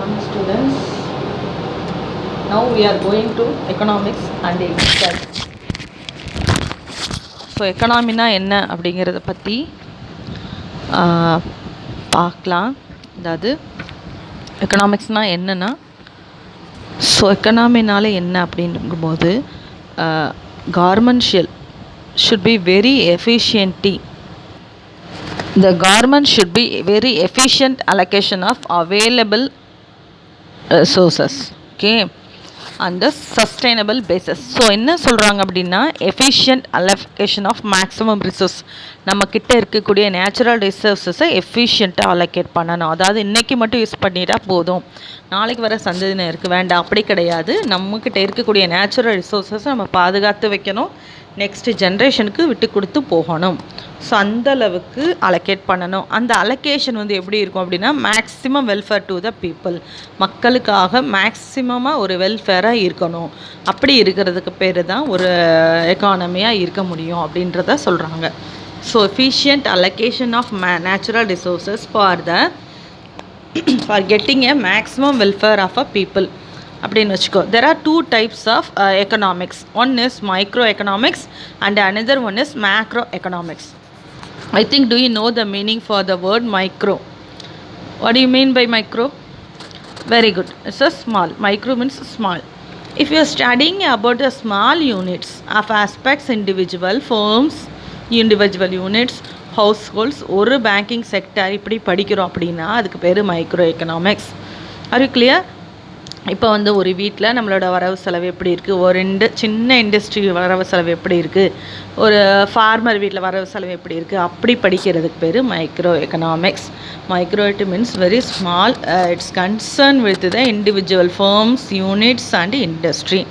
morning students. Now we are going to economics and exercise. So எக்கனாமினா என்ன அப்படிங்கிறத பற்றி பார்க்கலாம். அதாவது எக்கனாமிக்ஸ்னால் என்னென்னா, ஸோ எக்கனாமினால என்ன அப்படிங்கும்போது கார்மென்ஷியல் should be very efficiently. The government should be very efficient allocation of available resources, okay, on the sustainable basis. So என்ன சொல்கிறாங்க அப்படின்னா, efficient allocation of maximum resource. நம்மக்கிட்ட இருக்கக்கூடிய நேச்சுரல் ரிசோர்ஸஸை எஃபிஷியண்ட்டாக அலோகேட் பண்ணணும். அதாவது இன்றைக்கி மட்டும் யூஸ் பண்ணிட்டா போதும், நாளைக்கு வர சந்ததியினருக்கு வேண்டாம், அப்படி கிடையாது. நம்மக்கிட்ட இருக்கக்கூடிய நேச்சுரல் ரிசோர்ஸஸை நம்ம பாதுகாத்து வைக்கணும், நெக்ஸ்ட்டு ஜென்ரேஷனுக்கு விட்டு கொடுத்து போகணும். ஸோ அந்தளவுக்கு அலோகேட் பண்ணணும். அந்த அலோகேஷன் வந்து எப்படி இருக்கும் அப்படின்னா, maximum welfare to the people, மக்களுக்காக மேக்ஸிமமாக ஒரு வெல்ஃபேராக இருக்கணும். அப்படி இருக்கிறதுக்கு பேர் தான் ஒரு எக்கானமியாக இருக்க முடியும் அப்படின்றத சொல்கிறாங்க. So efficient allocation of natural resources for getting a maximum welfare of a people அப்படின்னு வச்சுக்கோ. There are two types of economics. One is micro economics and another one is macro economics. I think, do you know the meaning for the word micro? What do you mean by micro? Very good. It's a small. Micro means small. If you are studying about the small units of aspects, individual firms, individual units, households, ஒரு banking sector இப்படி படிக்கிறோம் அப்படின்னா அதுக்கு பேர் micro economics. Are you clear? இப்போ வந்து ஒரு வீட்டில் நம்மளோட வரவு செலவு எப்படி இருக்குது, ஒரு சின்ன இண்டஸ்ட்ரி வரவு செலவு எப்படி இருக்குது, ஒரு ஃபார்மர் வீட்டில் வரவு செலவு எப்படி இருக்குது, அப்படி படிக்கிறதுக்கு பேர் micro economics. Micro it means very small. It's concern with the individual firms, units and industry.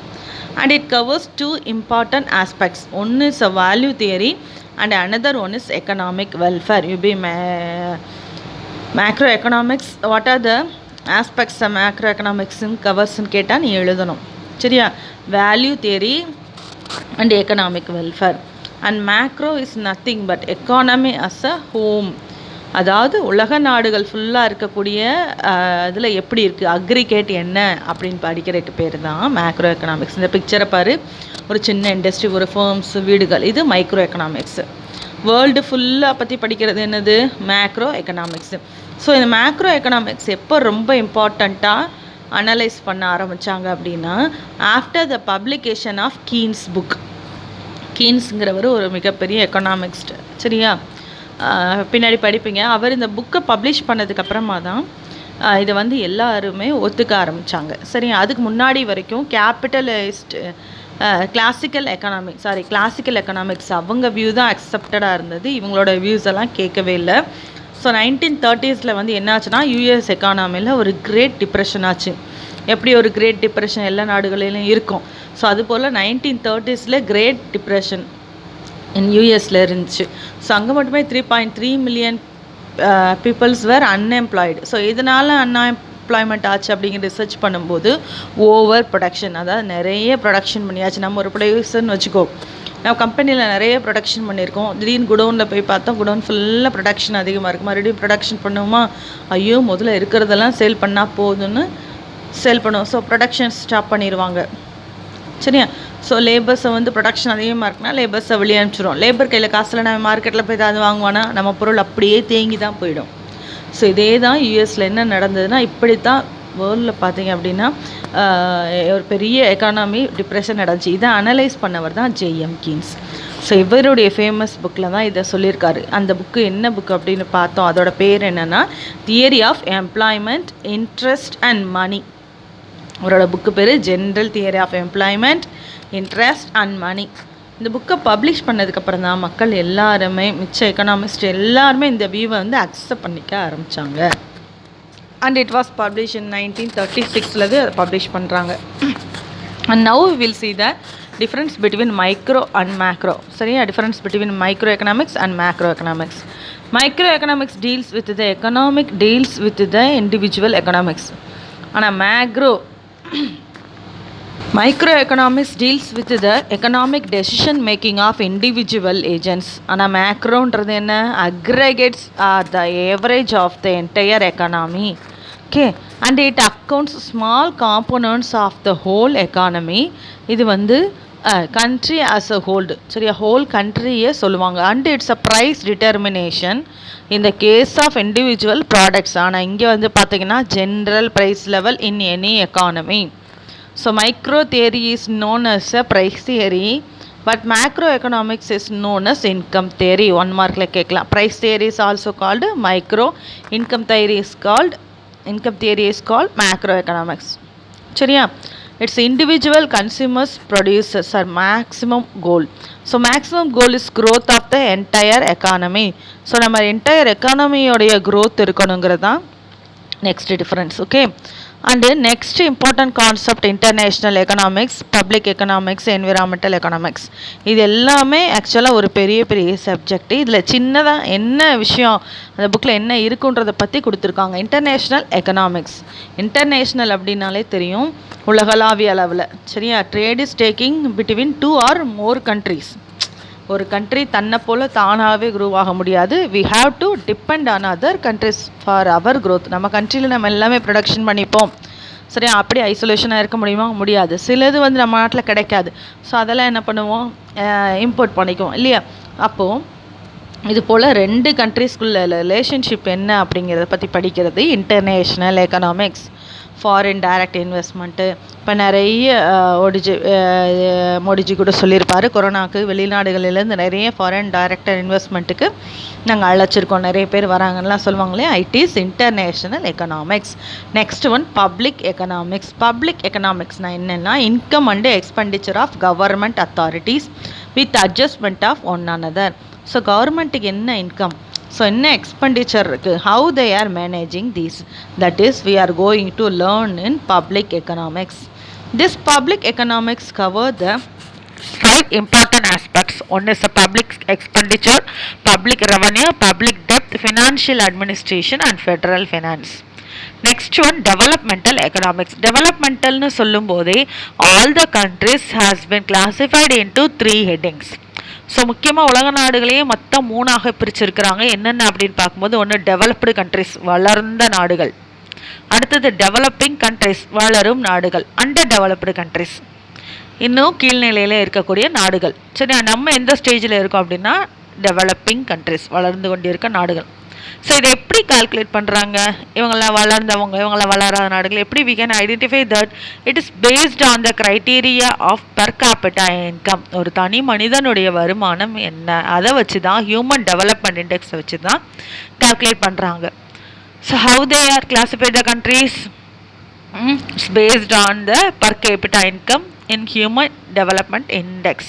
And it covers two important aspects. One is a value theory and another one is economic welfare. You be macroeconomics. What are the aspects of macroeconomics in covers ன்னு கேட்டால் நீ எழுதணும், சரியா? Value theory and economic welfare. And macro is nothing but economy as a home. அதாவது உலக நாடுகள் ஃபுல்லாக இருக்கக்கூடிய இதில் எப்படி இருக்குது, அக்ரிகேட் என்ன அப்படின்னு படிக்கிறதுக்கு பேர் தான் மேக்ரோ எக்கனாமிக்ஸ். இந்த பிக்சரை பாரு, ஒரு சின்ன இண்டஸ்ட்ரி, ஒரு ஃபர்ம்ஸ், வீடுகள், இது மைக்ரோ எக்கனாமிக்ஸ். வேர்ல்டு ஃபுல்லாக பற்றி படிக்கிறது என்னது, மேக்ரோ எக்கனாமிக்ஸு. ஸோ இந்த மேக்ரோ எக்கனாமிக்ஸ் எப்போ ரொம்ப இம்பார்ட்டண்ட்டாக அனலைஸ் பண்ண ஆரம்பித்தாங்க அப்படின்னா, after the publication of Keynes book. கீன்ஸுங்கிறவர் ஒரு மிகப்பெரிய எக்கனாமிக்ஸ்ட், சரியா? பின்னாடி படிப்பீங்க. அவர் இந்த புக்கை பப்ளிஷ் பண்ணதுக்கப்புறமா தான் இதை வந்து எல்லாருமே ஒத்துக்க ஆரம்பித்தாங்க, சரியா? அதுக்கு முன்னாடி வரைக்கும் கிளாசிக்கல் எக்கனாமிக்ஸ் அவங்க வியூ தான் அக்செப்டடாக இருந்தது. இவங்களோட வியூஸ் எல்லாம் கேட்கவே இல்லை. ஸோ 1930s வந்து என்னாச்சுன்னா, யூஎஸ் எக்கானமியில் ஒரு கிரேட் டிப்ரெஷன் ஆச்சு. எப்படி ஒரு கிரேட் டிப்ரெஷன் எல்லா நாடுகளிலும் இருக்கும், ஸோ அதுபோல் 1930s கிரேட் டிப்ரெஷன் யூஎஸில் இருந்துச்சு. ஸோ அங்கே மட்டுமே 3.3 மில்லியன் பீப்புள்ஸ் வேர் அன்எம்ப்ளாய்டு. ஸோ இதனால் அன்எம்ப்ளாய்மெண்ட் ஆச்சு அப்படிங்கிற ரிசர்ச் பண்ணும்போது ஓவர் ப்ரொடக்ஷன், அதாவது நிறைய ப்ரொடக்ஷன் பண்ணியாச்சு. நம்ம ஒரு ப்ரொடியூசர்னு வச்சுக்கோ, நம்ம கம்பெனியில் நிறைய ப்ரொடக்ஷன் பண்ணியிருக்கோம், திடீர்னு குடோனில் போய் பார்த்தோம், குடோன் ஃபுல்லாக ப்ரொடக்ஷன் அதிகமாக இருக்குது, மறுபடியும் ப்ரொடக்ஷன் பண்ணுவோமா, ஐயோ முதல்ல இருக்கிறதெல்லாம் சேல் பண்ணால் போதுன்னு சேல் பண்ணுவோம். ஸோ ப்ரொடக்ஷன் ஸ்டாப் பண்ணிடுவாங்க, சரியா? ஸோ லேபர்ஸை வந்து ப்ரொடக்ஷன் அதிகமாக இருக்குன்னா லேபர்ஸை வெளியே அனுப்பிச்சிடும். லேபர் கையில் காசில் நம்ம மார்க்கெட்டில் போய் ஏதாவது வாங்குவானா, நம்ம பொருள் அப்படியே தேங்கி தான் போயிடும். ஸோ இதே தான் யூஎஸில் என்ன நடந்ததுன்னா, இப்படி தான் வேர்ல்டில் பார்த்தீங்க அப்படின்னா ஒரு பெரிய எக்கானமி டிப்ரெஷன் நடந்துச்சு. இதை அனலைஸ் பண்ணவர் தான் ஜேஎம் கீன்ஸ். ஸோ இவருடைய ஃபேமஸ் புக்கில் தான் இதை சொல்லியிருக்காரு. அந்த புக்கு என்ன புக் அப்படின்னு பார்த்தோம், அதோட பேர் என்னென்னா theory of employment, interest and money. அவரோட புக்கு பேர் general theory of employment, interest and money. இந்த புக்கை பப்ளிஷ் பண்ணதுக்கப்புறம் தான் மக்கள் எல்லாருமே, மிச்ச எக்கனாமிஸ்ட் எல்லாருமே இந்த வியூவை வந்து அக்செப்ட் பண்ணிக்க ஆரம்பித்தாங்க. And it was publish in 1936 அதை பப்ளிஷ் பண்ணுறாங்க. And now we will see the difference between micro and macro, சரியா? Difference between micro economics and macro economics. Micro economics deals with the economic deals with the individual economics. ஆனால் Microeconomics deals with the economic decision making of individual agents. ஆனால் மேக்ரோன்றது என்ன, aggregates are the average of the entire economy. Okay, and it accounts small components of the whole economy. இது வந்து country as a hold, சரியா, whole கண்ட்ரியே சொல்லுவாங்க. And it's a price determination இந்த case of individual products. ஆனால் இங்கே வந்து பார்த்தீங்கன்னா general price level in any economy. So micro theory is known as a price theory, but macro economics is known as income theory. 1 மார்க்கில் கேட்கலாம். Price theory is also called micro, income theory is called macro economics. சரியா? It's individual consumers producers are maximum goal. So maximum goal is growth of the entire economy. So நம்ம entire எக்கானமியோடைய growth இருக்கணுங்கிறது தான் next difference. Okay. And next important concept international economics, public economics, environmental economics. இது எல்லாமே ஆக்சுவலாக ஒரு பெரிய பெரிய சப்ஜெக்ட். இதில் சின்னதாக என்ன விஷயம் அந்த புக்கில் என்ன இருக்குன்றதை பற்றி கொடுத்துருக்காங்க. இன்டர்நேஷ்னல் எக்கனாமிக்ஸ், இன்டர்நேஷ்னல் அப்படின்னாலே தெரியும் உலகளாவிய அளவில், சரியா. Trade is taking between 2 or more countries. ஒரு கண்ட்ரி தன்னை போல் தானாகவே க்ரோ ஆக முடியாது. We have to depend on other countries for our growth. நம்ம கண்ட்ரியில் நம்ம எல்லாமே ப்ரொடக்ஷன் பண்ணிப்போம், சரியா. அப்படி ஐசோலேஷனாக இருக்க முடியுமா? முடியாது. சிலது வந்து நம்ம நாட்டில் கிடைக்காது. ஸோ அதெல்லாம் என்ன பண்ணுவோம்? இம்போர்ட் பண்ணிக்குவோம், இல்லையா. அப்போது இது போல் 2 கண்ட்ரிஸ்குள்ள ரிலேஷன்ஷிப் என்ன அப்படிங்கிறத பற்றி படிக்கிறது international economics. Foreign direct investment இப்போ நிறைய மோடிஜி கூட சொல்லியிருப்பார், கொரோனாவுக்கு வெளிநாடுகளிலேருந்து நிறைய ஃபாரின் டைரக்ட் இன்வெஸ்ட்மெண்ட்டுக்கு நாங்கள் அழைச்சிருக்கோம், நிறைய பேர் வராங்கலாம் சொல்லுவாங்களே. It is international economics. Next one public economics. பப்ளிக் எக்கனாமிக்ஸ்னால் என்னென்னா income and expenditure of government authorities with adjustment of one another. So கவர்மெண்ட்டுக்கு என்ன இன்கம், ஸோ என்ன எக்ஸ்பெண்டிச்சர் இருக்குது, how they are managing these, that is we are going to learn in public economics. This public economics cover the 5 important aspects. One is the public expenditure, public revenue, public debt, financial administration and federal finance. Next one developmental economics. Developmentalனு சொல்லும் போதே all the countries has been classified into 3 headings. So முக்கியமாக உலக நாடுகளையே மொத்தம் 3ஆக பிரிச்சிருக்கிறாங்க. என்னென்ன அப்படின்னு பார்க்கும்போது, ஒன்று developed countries வளர்ந்த நாடுகள், அடுத்தது டெவலப்பிங் கண்ட்ரிஸ் வளரும் நாடுகள், அண்டர் டெவலப்டு கண்ட்ரிஸ் இன்னும் கீழ்நிலையில் இருக்கக்கூடிய நாடுகள். சரி, நம்ம எந்த ஸ்டேஜில் இருக்கோம் அப்படின்னா டெவலப்பிங் கண்ட்ரிஸ் வளர்ந்து கொண்டிருக்க நாடுகள். ஸோ இதை எப்படி கால்குலேட் பண்ணுறாங்க? இவங்களாம் வளர்ந்தவங்க, இவங்களாம் வளராத நாடுகள். எப்படி we can identify that it is based on the criteria of per capita income. ஒரு தனி மனிதனுடைய வருமானம் என்ன, அதை வச்சு தான் ஹியூமன் டெவலப்மெண்ட் இண்டெக்ஸை வச்சு தான் கால்குலேட் பண்ணுறாங்க. So how they are classified the countries? It's based on the per capita income in human development index.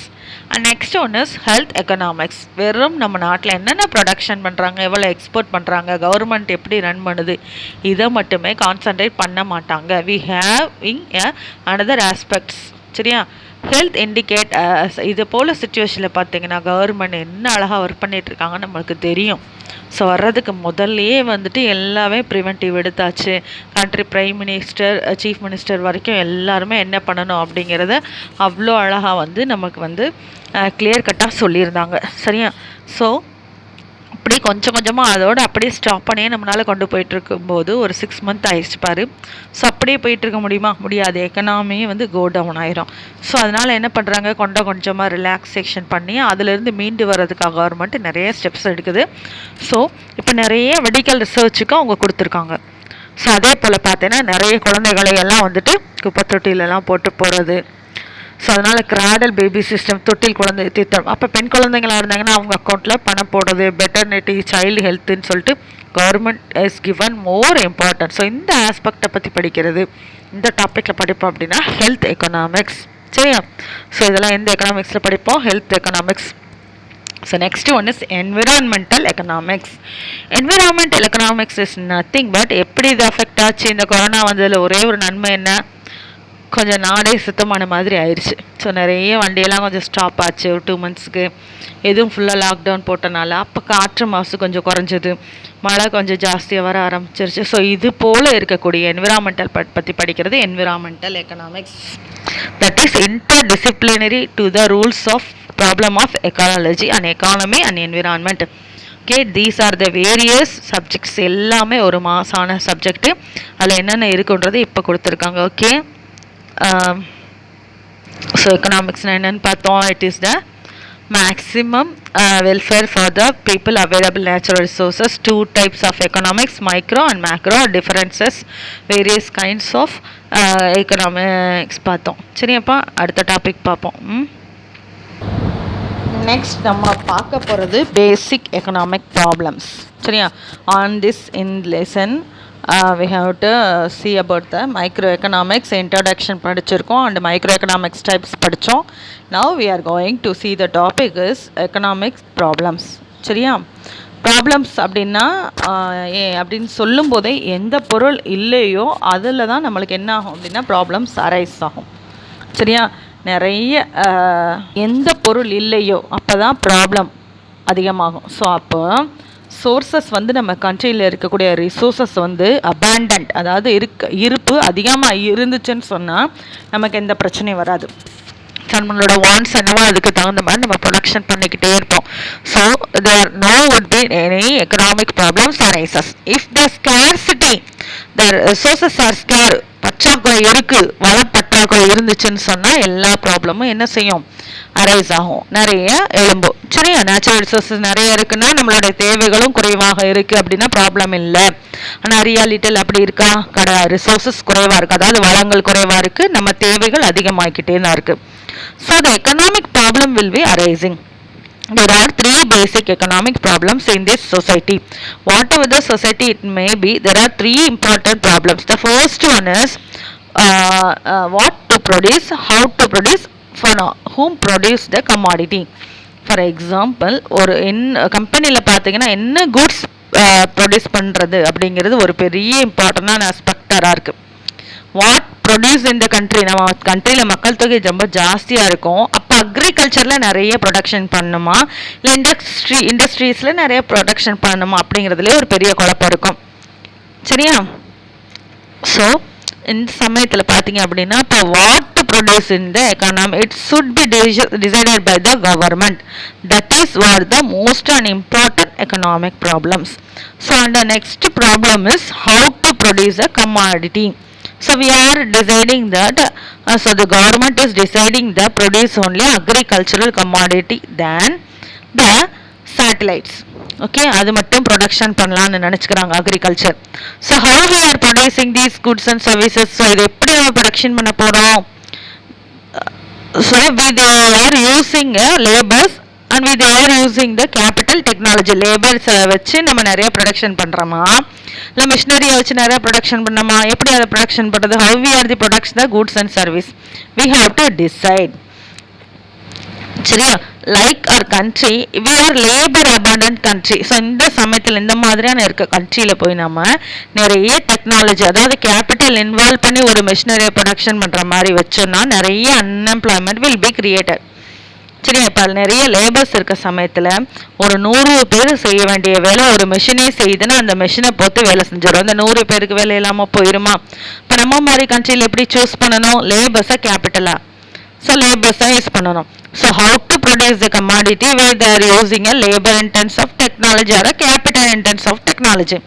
And next one is health economics. வெறும் நம்ம நாட்டில் என்னென்ன ப்ரொடக்ஷன் பண்ணுறாங்க, எவ்வளோ எக்ஸ்போர்ட் பண்ணுறாங்க, கவர்மெண்ட் எப்படி ரன் பண்ணுது, இதை மட்டுமே கான்சன்ட்ரேட் பண்ண மாட்டாங்க. வி ஹேவிங் அனதர் ஆஸ்பெக்ட்ஸ், சரியா. ஹெல்த் இண்டிகேட் இது போல் சுச்சுவேஷனில் பார்த்தீங்கன்னா கவர்மெண்ட் என்ன அழகாக ஒர்க் பண்ணிகிட்ருக்காங்கன்னு நம்மளுக்கு தெரியும். ஸோ வர்றதுக்கு முதல்லையே வந்துட்டு எல்லாமே ப்ரிவென்டிவ் எடுத்தாச்சு. Country prime minister, chief minister வரைக்கும் எல்லாருமே என்ன பண்ணணும் அப்படிங்கிறத அவ்வளோ அழகாக வந்து நமக்கு வந்து கிளியர் கட்டாக சொல்லியிருந்தாங்க, சரியா. ஸோ அப்படி கொஞ்சம் கொஞ்சமாக அதோடு அப்படியே ஸ்டாப் பண்ணியே நம்மளால் கொண்டு போயிட்டுருக்கும்போது ஒரு 6 month ஆயிடுச்சு பாரு. ஸோ அப்படியே போயிட்டுருக்க முடியுமா? முடியாது. எக்கனாமியே வந்து கோ டவுன் ஆயிரும். ஸோ அதனால் என்ன பண்ணுறாங்க, கொஞ்சமாக ரிலாக்ஸேஷன் பண்ணி அதிலேருந்து மீண்டு வர்றதுக்காக கவர்மெண்ட் நிறைய ஸ்டெப்ஸ் எடுக்குது. ஸோ இப்போ நிறைய மெடிக்கல் ரிசர்ச்சுக்கும் அவங்க கொடுத்துருக்காங்க. ஸோ அதே போல் பார்த்தீங்கன்னா நிறைய குழந்தைகளை எல்லாம் வந்துட்டு குப்பை தொட்டிலெல்லாம் போட்டு போகிறது. ஸோ அதனால் கிராடல் பேபி சிஸ்டம், தொட்டில் குழந்தை திட்டம். அப்போ பெண் குழந்தைங்களாக இருந்தாங்கன்னா அவங்க அக்கௌண்ட்டில் பணம் போடுறது, பெட்டர்னிட்டி, சைல்டு ஹெல்த்துன்னு சொல்லிட்டு government is given more important. So இந்த ஆஸ்பெக்டை பற்றி படிக்கிறது, இந்த டாப்பிக்கில் படிப்போம் அப்படின்னா ஹெல்த் எக்கனாமிக்ஸ், சரியா. ஸோ இதெல்லாம் எந்த எக்கனாமிக்ஸில் படிப்போம்? Health economics. So next one is environmental economics. Environmental economics is nothing but எப்படி இது அஃபெக்ட் ஆச்சு இந்த கொரோனா வந்ததில் ஒரே ஒரு நன்மை என்ன, கொஞ்சம் நாடே சுத்தமான மாதிரி ஆயிடுச்சு. ஸோ நிறைய வண்டியெல்லாம் கொஞ்சம் ஸ்டாப் ஆச்சு ஒரு 2 monthsக்கு. எதுவும் ஃபுல்லாக லாக்டவுன் போட்டனால அப்போ காற்று மாசு கொஞ்சம் குறைஞ்சது, மழை கொஞ்சம் ஜாஸ்தியாக வர ஆரம்பிச்சிருச்சு. ஸோ இது போல் இருக்கக்கூடிய என்விரான்மெண்டல் பற்றி படிக்கிறது environmental economics. That is interdisciplinary to the rules of problem of ecology and economy and environment. Okay, these are the various subjects. எல்லாமே ஒரு மாசான சப்ஜெக்ட்டு. அதில் என்னென்ன இருக்குன்றது இப்போ கொடுத்துருக்காங்க. ஓகே, ஸோ எக்கனாமிக்ஸ்னால் என்னென்னு பார்த்தோம். It is the maximum welfare for the people, available natural resources. Two types of economics, micro and macro, differences, various kinds of economics பார்த்தோம். சரியாப்பா, அடுத்த டாபிக் பார்ப்போம். நெக்ஸ்ட் நம்ம பார்க்க போகிறது பேசிக் எக்கனாமிக் ப்ராப்ளம்ஸ். சரியா, on this in lesson we have to see about the microeconomics. introduction படிச்சிருக்கோம் and microeconomics types படித்தோம். now we are going to see the topic is economic problems. சரியா, ப்ராப்ளம்ஸ் அப்படின்னா அப்படின்னு சொல்லும் போதே எந்த பொருள் இல்லையோ அதில் தான் நம்மளுக்கு என்ன ஆகும் அப்படின்னா ப்ராப்ளம்ஸ் அரைஸ் ஆகும். சரியா, நிறைய எந்த பொருள் இல்லையோ அப்போ தான் ப்ராப்ளம் அதிகமாகும். ஸோ அப்போ சோர்ஸஸ் வந்து நம்ம கண்ட்ரியில் இருக்கக்கூடிய ரிசோர்ஸஸ் வந்து அபேண்டன்ட், அதாவது இருப்பு அதிகமாக இருந்துச்சுன்னு சொன்னால் நமக்கு எந்த பிரச்சனையும் வராது. நம்மளோட வான்ஸ் என்னவோ அதுக்கு தகுந்த மாதிரி நம்ம ப்ரொடக்ஷன் பண்ணிக்கிட்டே இருப்போம். So there no would be any economic problems arises if the scarcity the resources are scarce, பற்றாக்குறை இருக்குது, வளப்பற்றாக்குறை இருந்துச்சுன்னு சொன்னால் எல்லா ப்ராப்ளமும் என்ன செய்யும், அரைஸ் ஆகும், நிறைய எழும்பும். சரியா, நேச்சுரல் ரிசோர்ஸஸ் நிறைய இருக்குன்னா நம்மளுடைய தேவைகளும் குறைவாக இருக்குது அப்படின்னா ப்ராப்ளம் இல்லை. ஆனால் ரியாலிட்டியில் அப்படி இருக்கா, கிடையாது. ரிசோர்ஸஸ் குறைவாக இருக்குது, அதாவது வளங்கள் குறைவாக இருக்குது, நம்ம தேவைகள் அதிகமாகிக்கிட்டே தான் இருக்குது. So the economic problem will be arising. There are three basic economic problems in this society. Whatever the society it may be, there are three important problems. The first one is what to produce, how to produce, for whom produce the commodity. For example, ஒரு கம்பெனியில் பார்த்தீங்கன்னா என்ன goods produce பண்ணுறது அப்படிங்கிறது ஒரு பெரிய இம்பார்ட்டண்டான ஆஸ்பெக்டாக இருக்குது. வாட் ப்ரொடியூஸ் இந்த கண்ட்ரி, நம்ம கண்ட்ரியில் மக்கள் தொகை ரொம்ப ஜாஸ்தியாக இருக்கும். அப்போ அக்ரிகல்ச்சரில் நிறைய ப்ரொடக்ஷன் பண்ணணுமா, இல்லை இண்டஸ்ட்ரீஸில் நிறைய ப்ரொடக்ஷன் பண்ணணுமா அப்படிங்கிறதுலேயே ஒரு பெரிய குழப்பம் இருக்கும். சரியா, ஸோ இந்த சமயத்தில் பார்த்தீங்க அப்படின்னா இப்போ what to produce in the economy, it should be decided by the government. That is what the most and important economic problems. So and next problem is how to produce a commodity. So we are deciding that so the government is deciding the produce only agricultural commodity than the satellites. Okay, அது மட்டும் production பண்ணலான்னு நினச்சிக்கிறாங்க agriculture. So how we are producing these goods and services, so இது எப்படி நம்ம production பண்ண போகிறோம். So they are using labors and they are using the capital technology. லேபர்ஸை வச்சு நம்ம நிறைய ப்ரொடக்ஷன் பண்ணுறோமா, இல்லை மிஷினரியை வச்சு நிறைய ப்ரொடக்ஷன் பண்ணோமா, எப்படி அதை ப்ரொடக்ஷன் பண்ணுறது, how we are the production the goods and service, we have to decide. சரியா, like our country we are labour abundant country. So இந்த சமயத்தில் இந்த மாதிரியான இருக்க கண்ட்ரியில் போய் நம்ம நிறைய டெக்னாலஜி, அதாவது கேபிட்டல் இன்வால்வ் பண்ணி ஒரு மிஷினரியை ப்ரொடக்ஷன் பண்ணுற மாதிரி வச்சோன்னா நிறைய அன்எம்ப்ளாய்மெண்ட் வில் பி கிரியேட்டட். சரி, இப்போ நிறைய லேபர்ஸ் இருக்க சமயத்தில் ஒரு 100 பேர் செய்ய வேண்டிய வேலை ஒரு மிஷினே செய்யுதுன்னா அந்த மிஷினை போட்டு வேலை செஞ்சிடும். அந்த 100 பேருக்கு வேலை இல்லாமல் போயிருமா? இப்போ நம்ம மாதிரி கண்ட்ரியில் எப்படி சூஸ் பண்ணணும், லேபர்ஸை கேபிட்டலாக, ஸோ லேபர்ஸ் தான் யூஸ் பண்ணணும். So how to produce the commodity way they are using a labour intense of technology or capital intense of technology.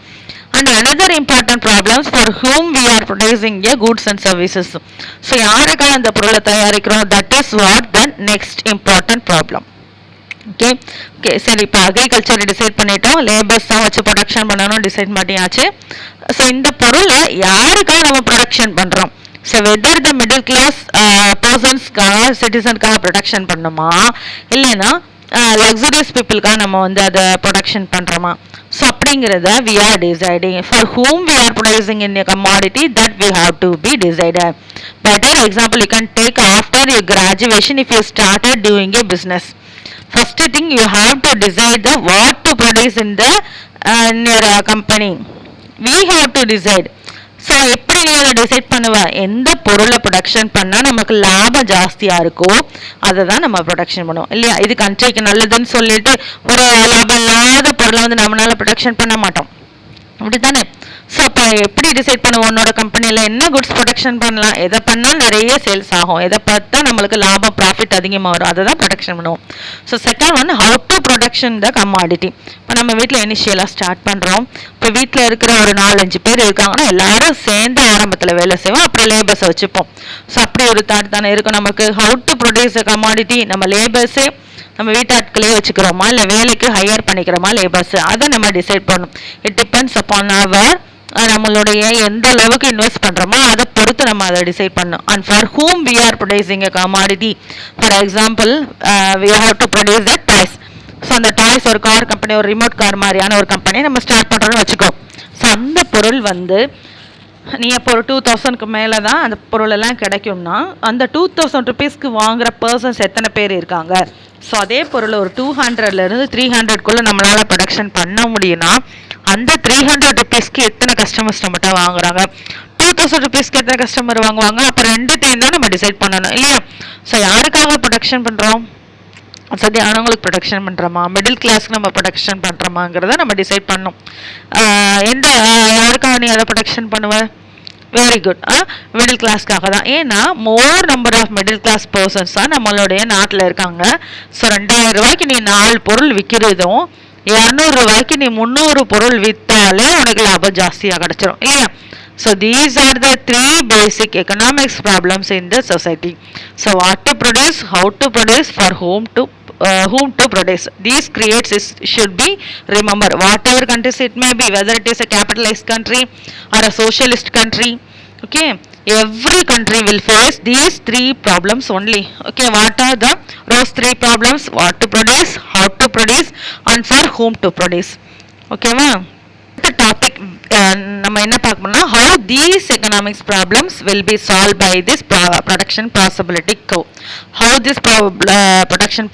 And another important problems for whom we are producing a goods and services. So யாருக்காக அந்த பொருளை தயாரிக்கிறோம், that is what the next important problem. Okay, சரி, இப்போ agriculture decide பண்ணிட்டோம், labours தான் வச்சு production பண்ணணும் டிசைட் பண்ணியாச்சு. ஸோ இந்த பொருளை யாருக்காக நம்ம ப்ரொடக்ஷன் பண்ணுறோம், so whether the middle class பர்சன்ஸ்க்காக சிட்டிசனுக்காக ப்ரொடக்ஷன் பண்ணணுமா, இல்லைன்னா லக்ஸரியஸ் பீப்புளுக்காக நம்ம வந்து அதை ப்ரொடக்ஷன் பண்ணுறோமா. ஸோ அப்படிங்கிறத we are deciding. For whom we are producing in a commodity that we have to be decided. Better example you can take after your graduation if you started doing a business. First thing you have to decide the what to produce in the company. We have to decide. So எப்படி நீ அதை decide பண்ணுவ, எந்த பொருளை production பண்ணால் நமக்கு லாபம் ஜாஸ்தியாக இருக்கோ அதை தான் நம்ம ப்ரொடக்ஷன் பண்ணுவோம் இல்லையா. இது கண்ட்ரிக்கு நல்லதுன்னு சொல்லிட்டு ஒரு லாபம் இல்லாத பொருளை வந்து நம்மளால் ப்ரொடக்ஷன் பண்ண மாட்டோம், அப்படி தானே. ஸோ அப்போ எப்படி டிசைட் பண்ணுவோம் உன்னோட கம்பெனியில் என்ன குட்ஸ் ப்ரொடக்ஷன் பண்ணலாம், எதை பண்ணால் நிறைய சேல்ஸ் ஆகும், எதை பார்த்தா நம்மளுக்கு லாபம் ப்ராஃபிட் அதிகமாக வரும், அதை தான் ப்ரொடக்ஷன் பண்ணுவோம். So second one how to production the commodity. இப்போ நம்ம வீட்டில் இனிஷியலாக ஸ்டார்ட் பண்ணுறோம். இப்போ வீட்டில் இருக்கிற ஒரு 4-5 பேர் இருக்காங்கன்னா எல்லாரும் சேர்ந்து ஆரம்பத்தில் வேலை செய்வோம், அப்புறம் லேபர்ஸை வச்சுப்போம். ஸோ அப்படி ஒரு தாட் தானே இருக்கும் நமக்கு. How to produce a commodity, நம்ம லேபர்ஸே நம்ம வீட்டாட்களே வச்சுக்கிறோமா இல்லை வேலைக்கு ஹையர் பண்ணிக்கிறோமா லேபர்ஸ், அதை நம்ம டிசைட் பண்ணணும். இட் டிபெண்ட்ஸ் அப்பான் அவர் நம்மளுடைய எந்த அளவுக்கு இன்வெஸ்ட் பண்ணுறோமோ அதை பொறுத்து நம்ம அதை டிசைட் பண்ணணும். And for whom we are producing a commodity. For example we have to produce the toys. So அந்த டாய்ஸ் ஒரு கார் கம்பெனி, ஒரு ரிமோட் கார் மாதிரியான ஒரு கம்பெனி நம்ம ஸ்டார்ட் பண்ணுறோன்னு வச்சுக்கோ. ஸோ அந்த பொருள் வந்து நீ இப்போ ஒரு 2000க்கு மேலே தான் அந்த பொருளெல்லாம் கிடைக்கும்னா அந்த 2000 ருபீஸ்க்கு வாங்குகிற பர்சன்ஸ் எத்தனை பேர் இருக்காங்க. ஸோ அதே பொருள் ஒரு 200லேருந்து 300க்குள்ளே நம்மளால் ப்ரொடக்ஷன் பண்ண முடியும்னா அந்த 300 ருபீஸ்க்கு எத்தனை கஸ்டமர்ஸ் நம்மகிட்ட வாங்குறாங்க, 2000 ருபீஸ்க்கு எத்தனை கஸ்டமர் வாங்குவாங்க. அப்போ ரெண்டுத்தையும் தான் நம்ம டிசைட் பண்ணணும் இல்லையா. ஸோ யாருக்காக ப்ரொடக்ஷன் பண்ணுறோம், சரியானவங்களுக்கு ப்ரொடக்ஷன் பண்ணுறோமா, மிடில் கிளாஸ்க்கு நம்ம ப்ரொடக்ஷன் பண்ணுறோமாங்கிறத நம்ம டிசைட் பண்ணணும். எந்த யாருக்காக நீ அதை ப்ரொடக்ஷன் பண்ணுவேன், வெரி குட், மிடில் கிளாஸ்க்காக தான். ஏன்னா more number of middle class persons தான் நம்மளுடைய நாட்டில் இருக்காங்க. ஸோ 2000 ரூபாய்க்கு நீ 4 பொருள் விற்கிறதும் 200 ரூபாய்க்கு நீ 300 பொருள் விற்றாலே உனக்கு லாபம் ஜாஸ்தியாக கிடச்சிரும் இல்லையா. So these are the 3 basic economics problems in the society. So what to produce, how to produce, for whom to produce. These creates should be remember whatever countries it may be, whether it is a capitalized country or a socialist country. Okay, every country will face these 3 problems only. Okay, what are those 3 problems? What to produce, how to produce, and for whom to produce. Okay va. The topic நம்ம என்ன பார்க்கணும்னா how these economics problems will be solved by this production possibility curve. How this production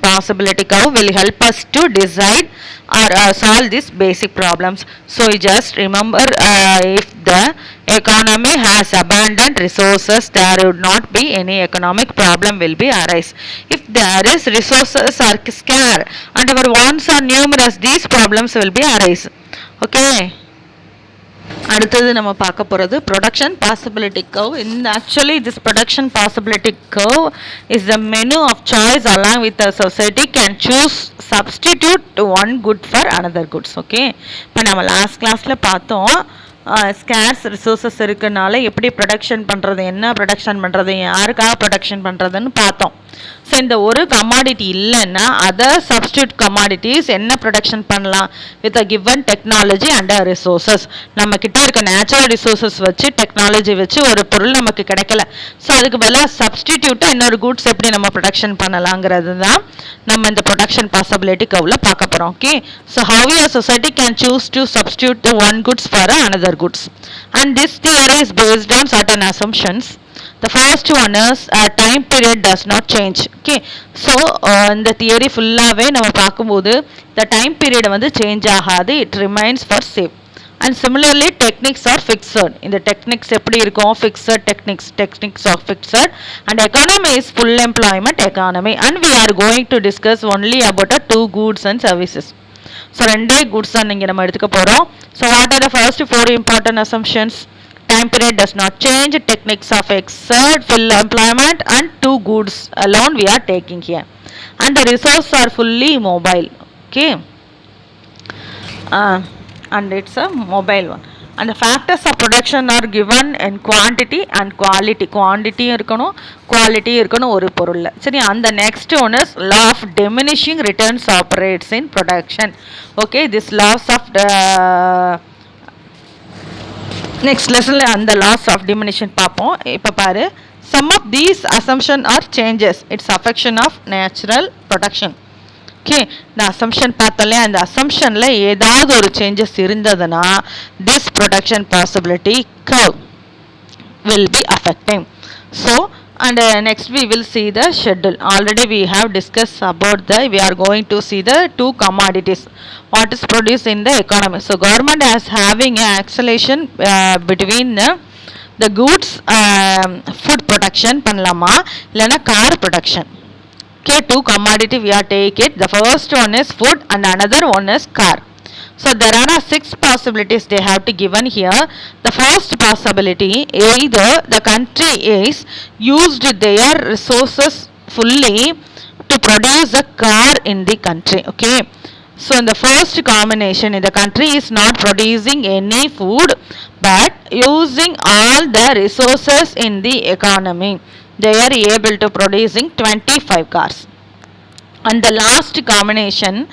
possibility curve will help us to decide or solve these basic problems. So you just remember if the economy has abundant resources, there would not be any economic problem will be arise. If there is resources are scarce and our wants are numerous, these problems will be arise. Okay, அடுத்தது நம்ம பார்க்க போகிறது production possibility curve. இந்த actually this production possibility curve is the menu of choice along with the society can choose substitute one good for another goods. Okay, இப்போ நம்ம last கிளாஸில் பார்த்தோம் scares resources இருக்குனால எப்படி ப்ரொடக்ஷன் பண்ணுறது, என்ன ப்ரொடக்ஷன் பண்ணுறது, யாருக்காக ப்ரொடக்ஷன் பண்ணுறதுன்னு பார்த்தோம். ஸோ இந்த ஒரு கமாடிட்டி இல்லைன்னா அதர் சப்ஸ்டியூட் கமாடிட்டிஸ் என்ன ப்ரொடக்ஷன் பண்ணலாம் with a given technology and resources. நம்ம கிட்ட இருக்க நேச்சுரல் ரிசோர்ஸஸ் வச்சு டெக்னாலஜி வச்சு ஒரு பொருள் நமக்கு கிடைக்கல. ஸோ அதுக்கு பதிலாக சப்ஸ்டிடியூட்டாக இன்னொரு குட்ஸ் எப்படி நம்ம ப்ரொடக்ஷன் பண்ணலாங்கிறது தான் நம்ம இந்த ப்ரொடக்ஷன் பாசிபிலிட்டி கர்வ்ல பார்க்க போகிறோம். Okay, so how a society can choose to substitute one goods for another goods, and this theory is based on certain assumptions. The first one is time period does not change. Okay, so இந்த theory ஃபுல்லாகவே நம்ம பார்க்கும்போது the time period வந்து change ஆகாது, it remains for same. And similarly techniques are fixed. இந்த techniques எப்படி இருக்கும், fixed techniques are fixed, and economy is full employment economy, and we are going to discuss only about 2 goods and services. So 2 goods தான் இங்கே நம்ம எடுத்துக்க போகிறோம். So what are the first 4 important assumptions? Time period does not change, techniques of fixed, full employment, and 2 goods alone we are taking here, and the resources are fully mobile. Okay, and it's a mobile one, and the factors of production are given in quantity and quality. Quantity இருக்கணும், quality இருக்கணும் ஒரு பொருள்ல. சரி, அந்த next one is law of diminishing returns operates in production. Okay, this laws of next lesson அந்த laws of diminution பார்ப்போம். இப்போ பாரு, some of these assumption are changes, it's affection of natural production. Okay, இந்த assumption பார்த்தாலே அந்த அசம்ஷனில் ஏதாவது ஒரு changes இருந்ததுன்னா this production possibility curve will be affecting. So and next we will see the schedule. Already we have discussed about we are going to see the 2 commodities what is produced in the economy. So government has having an acceleration between the goods food production பண்ணலாமா இல்லைன்னா car production. Okay, 2 commodity we are take it. The first one is food and another one is car. So there are 6 possibilities they have to given here. The first possibility, either the country is used their resources fully to produce a car in the country. Okay. So in the first combination, the country is not producing any food but using all the resources in the economy. They are able to producing 25 cars. And the last combination,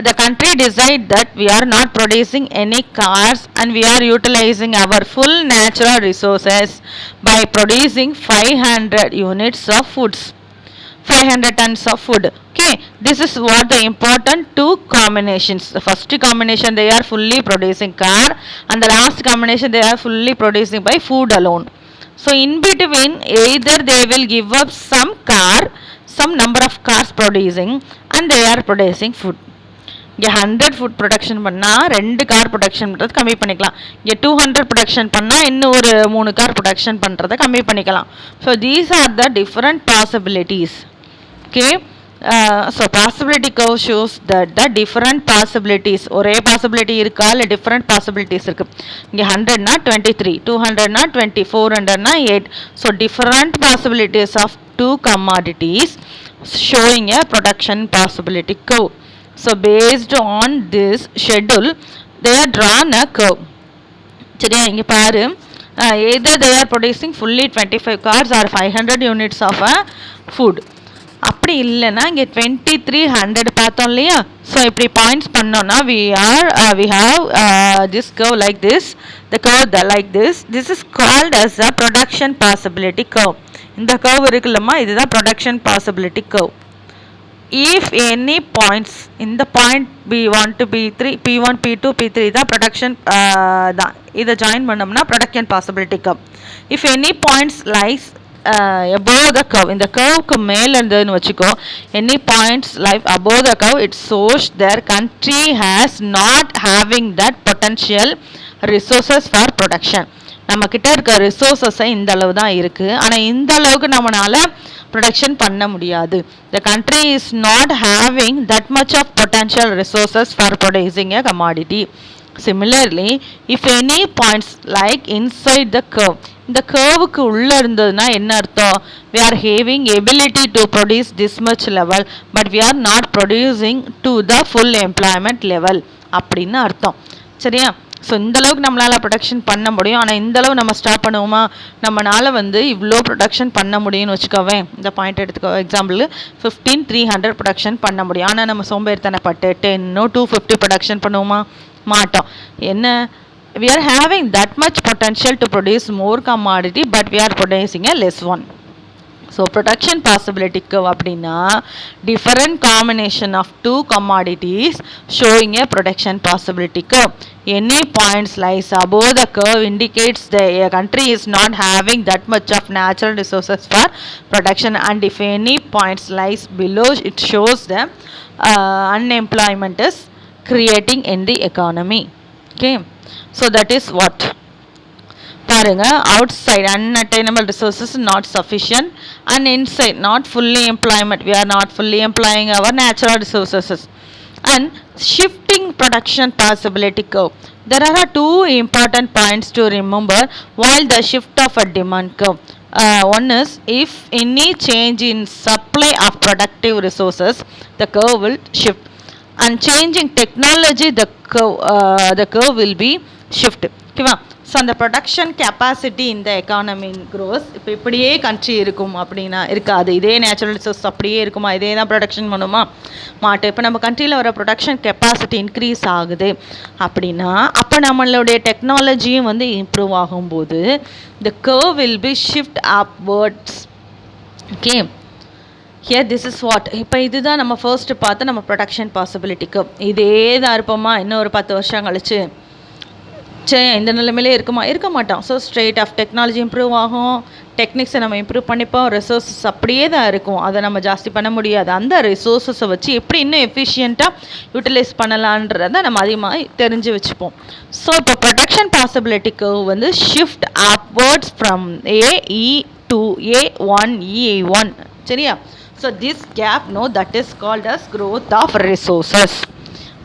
the country decide that we are not producing any cars and we are utilizing our full natural resources by producing 500 units of foods, 500 tons of food. Okay, this is what the important two combinations. The first combination they are fully producing car, and the last combination they are fully producing by food alone. So in between, either they will give up some number of cars producing, and they are producing food. இங்கே 100 food production பண்ணால் 2 car production பண்ணுறது கம்மி பண்ணிக்கலாம். இங்கே 200 production பண்ணால் இன்னும் ஒரு 3 car production பண்ணுறதை கம்மி பண்ணிக்கலாம். So these are the different possibilities. Okay, so possibility curve shows that the different possibilities, ஒரே பாசிபிலிட்டி இருக்கா இல்லை டிஃப்ரெண்ட் பாசிபிலிட்டிஸ் இருக்குது. இங்கே 100னா 23, 200னா 20, 400னா 8. So different possibilities of 2 commodities showing a production possibility curve. So based on this schedule, they are drawn a curve. சரியா, இங்கே பாரு, either they are producing fully 25 cars or 500 units of food. அப்படி இல்லைன்னா இங்கே 2300 பார்த்தோம் இல்லையா. ஸோ இப்படி points பண்ணோன்னா we have this curve like this, the curve like this. This is called as a production possibility curve. இந்த curve இருக்குல்லம்மா, இதுதான் production possibility curve. If any points in the point B1 to B3, P1, P2, P3 தான் production தான், இதை join பண்ணோம்னா production possibility curve. If any points lies above the curve, இந்த curveக்கு மேலே இருந்ததுன்னு வச்சுக்கோ, any points lie above the curve, it shows their country has not having that potential resources for production. நம்ம கிட்ட இருக்க ரிசோர்ஸஸை இந்த அளவு தான் இருக்குது, ஆனால் இந்த அளவுக்கு நம்மளால் ப்ரொடக்ஷன் பண்ண முடியாது. The country is not having that much of potential resources for producing a commodity. Similarly, if any points like inside the curve, இந்த கர்வுக்கு உள்ளே இருந்ததுன்னா என்ன அர்த்தம்? we are having ability to produce this much level but we are not producing to the full employment level அப்படின்னு அர்த்தம். சரியா, so இந்தளவுக்கு நம்மளால் ப்ரொடக்ஷன் பண்ண முடியும், ஆனால் இந்தளவு நம்ம ஸ்டாப் பண்ணுவோமா? நம்மளால் இவ்வளோ ப்ரொடக்ஷன் பண்ண முடியும்னு வச்சுக்கோவேன். இந்த பாயிண்ட் எடுத்துக்கோ, எக்ஸாம்பிள் 15300 ப்ரொடக்ஷன் பண்ண முடியும். ஆனால் நம்ம சோம்பேறித்தனப்பட்டு 250 ப்ரொடக்ஷன் பண்ணுவோமா? மாட்டோம். என்ன, we are having that much potential to produce more commodity but we are producing a less one. So production possibility curve அப்படின்னா different combination of 2 commodities showing a production possibility curve. Any points lies above the curve indicates the country is not having that much of natural resources for production, and if any points lies below, it shows the unemployment is creating in the economy. Okay, so that is what பாருங்க, outside unattainable resources not sufficient, and inside not fully employment, we are not fully employing our natural resources. And shifting production possibility curve, there are 2 important points to remember while the shift of a demand curve. One is, if any change in supply of productive resources, the curve will shift, and changing technology, the curve will be shifted. ஓகேவா? So அந்த production capacity இந்த economy cross. இப்போ இப்படியே country இருக்கும் அப்படின்னா இருக்காது, இதே natural resource அப்படியே இருக்குமா? இதே தான் ப்ரொடக்ஷன் பண்ணுமா? மாட்டோம். இப்போ நம்ம கண்ட்ரியில் வர ப்ரொடக்ஷன் கெப்பாசிட்டி இன்க்ரீஸ் ஆகுது அப்படின்னா அப்போ நம்மளுடைய டெக்னாலஜியும் இம்ப்ரூவ் ஆகும்போது the curve will be shift upwards. Okay, here this is what, இப்போ இதுதான் நம்ம ஃபர்ஸ்ட் பார்த்து நம்ம ப்ரொடக்ஷன் பாசிபிலிட்டி கர்வ். இதே தான் இருப்போமா இன்னும் ஒரு 10 வருஷம் கழிச்சு? சரி, இந்த நிலைமையிலே இருக்குமா? இருக்க மாட்டோம். So straight of technology improve ஆகும், டெக்னிக்ஸை நம்ம இம்ப்ரூவ் பண்ணிப்போம், ரிசோர்ஸஸ் அப்படியே தான் இருக்கும், அதை நம்ம ஜாஸ்தி பண்ண முடியாது. அந்த ரிசோர்ஸஸை வச்சு எப்படி இன்னும் எஃபிஷியண்ட்டாக யூட்டிலைஸ் பண்ணலான்றதை நம்ம அதிகமாக தெரிஞ்சு வச்சுப்போம். ஸோ இப்போ production possibility curve shift upwards from AE to A1 E1. சரியா? So this gap that is called as growth of resources.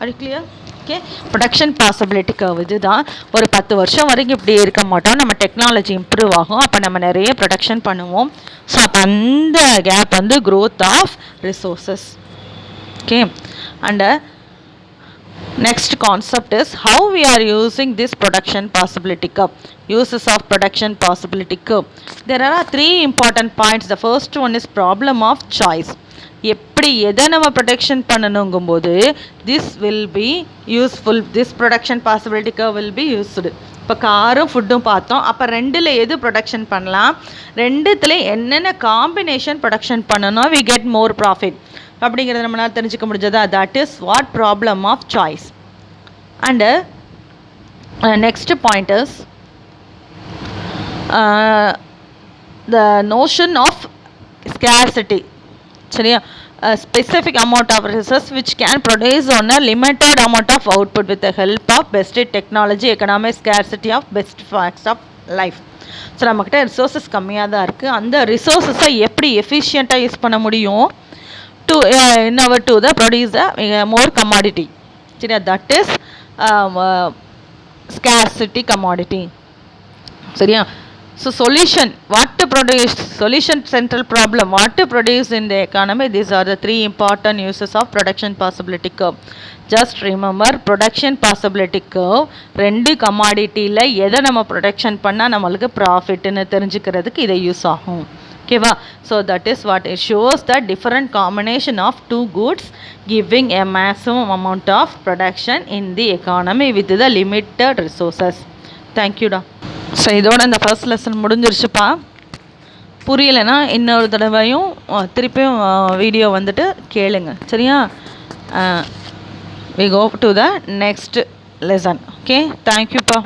Are you clear? Okay, production possibility curve இதுதான். ஒரு 10 வருஷம் வரைக்கும் இப்படி இருக்க மாட்டோம். நம்ம டெக்னாலஜி இம்ப்ரூவ் ஆகும். அப்போ நம்ம நிறைய ப்ரொடக்ஷன் பண்ணுவோம். ஸோ அப்போ அந்த கேப் வந்து growth of resources. Okay, and next concept is how we are using this production possibility curve. Uses of production possibility curve. There are 3 important points. The first one is problem of choice. எப்படி எதை நம்ம production பண்ணணுங்கும் போது this will be useful, this production possibility curve will be used. இப்போ காரும் ஃபுட்டும் பார்த்தோம். அப்போ ரெண்டில் எது ப்ரொடக்ஷன் பண்ணலாம், ரெண்டுத்துல என்னென்ன காம்பினேஷன் ப்ரொடக்ஷன் பண்ணணும் we get more profit அப்படிங்கிறத நம்மளால் தெரிஞ்சுக்க முடிஞ்சதா. That is what problem of choice. And next point is the notion of scarcity. சரியா, specific amount of resources which can produce on a limited amount of output with the help of best technology, economic scarcity of best facts of life. So நம்மக்கிட்ட resources கம்மியாக தான் இருக்குது. அந்த ரிசோர்ஸஸை எப்படி எஃபிஷியண்ட்டாக use பண்ண முடியும் to in order to the produce a more commodity. சரியா, that is scarcity commodity. சரியா, so solution, what to produce, solution central problem, what to produce in the economy. These are the 3 important uses of production possibility curve. Just remember, production possibility curve ரெண்டு கமாடிட்டியில் எதை நம்ம production பண்ணால் நம்மளுக்கு ப்ராஃபிட்னு தெரிஞ்சுக்கிறதுக்கு இதை use ஆகும். ஓகேவா, so that is what it shows the different combination of 2 goods giving a maximum amount of production in the economy with the limited resources. தேங்க்யூடா. ஸோ இதோட இந்த ஃபர்ஸ்ட் லெசன் முடிஞ்சிருச்சுப்பா. புரியலைன்னா இன்னொரு தடவையும் திருப்பியும் வீடியோ வந்துட்டு கேளுங்க. சரியா, we go to the next lesson. Okay, thank you pa.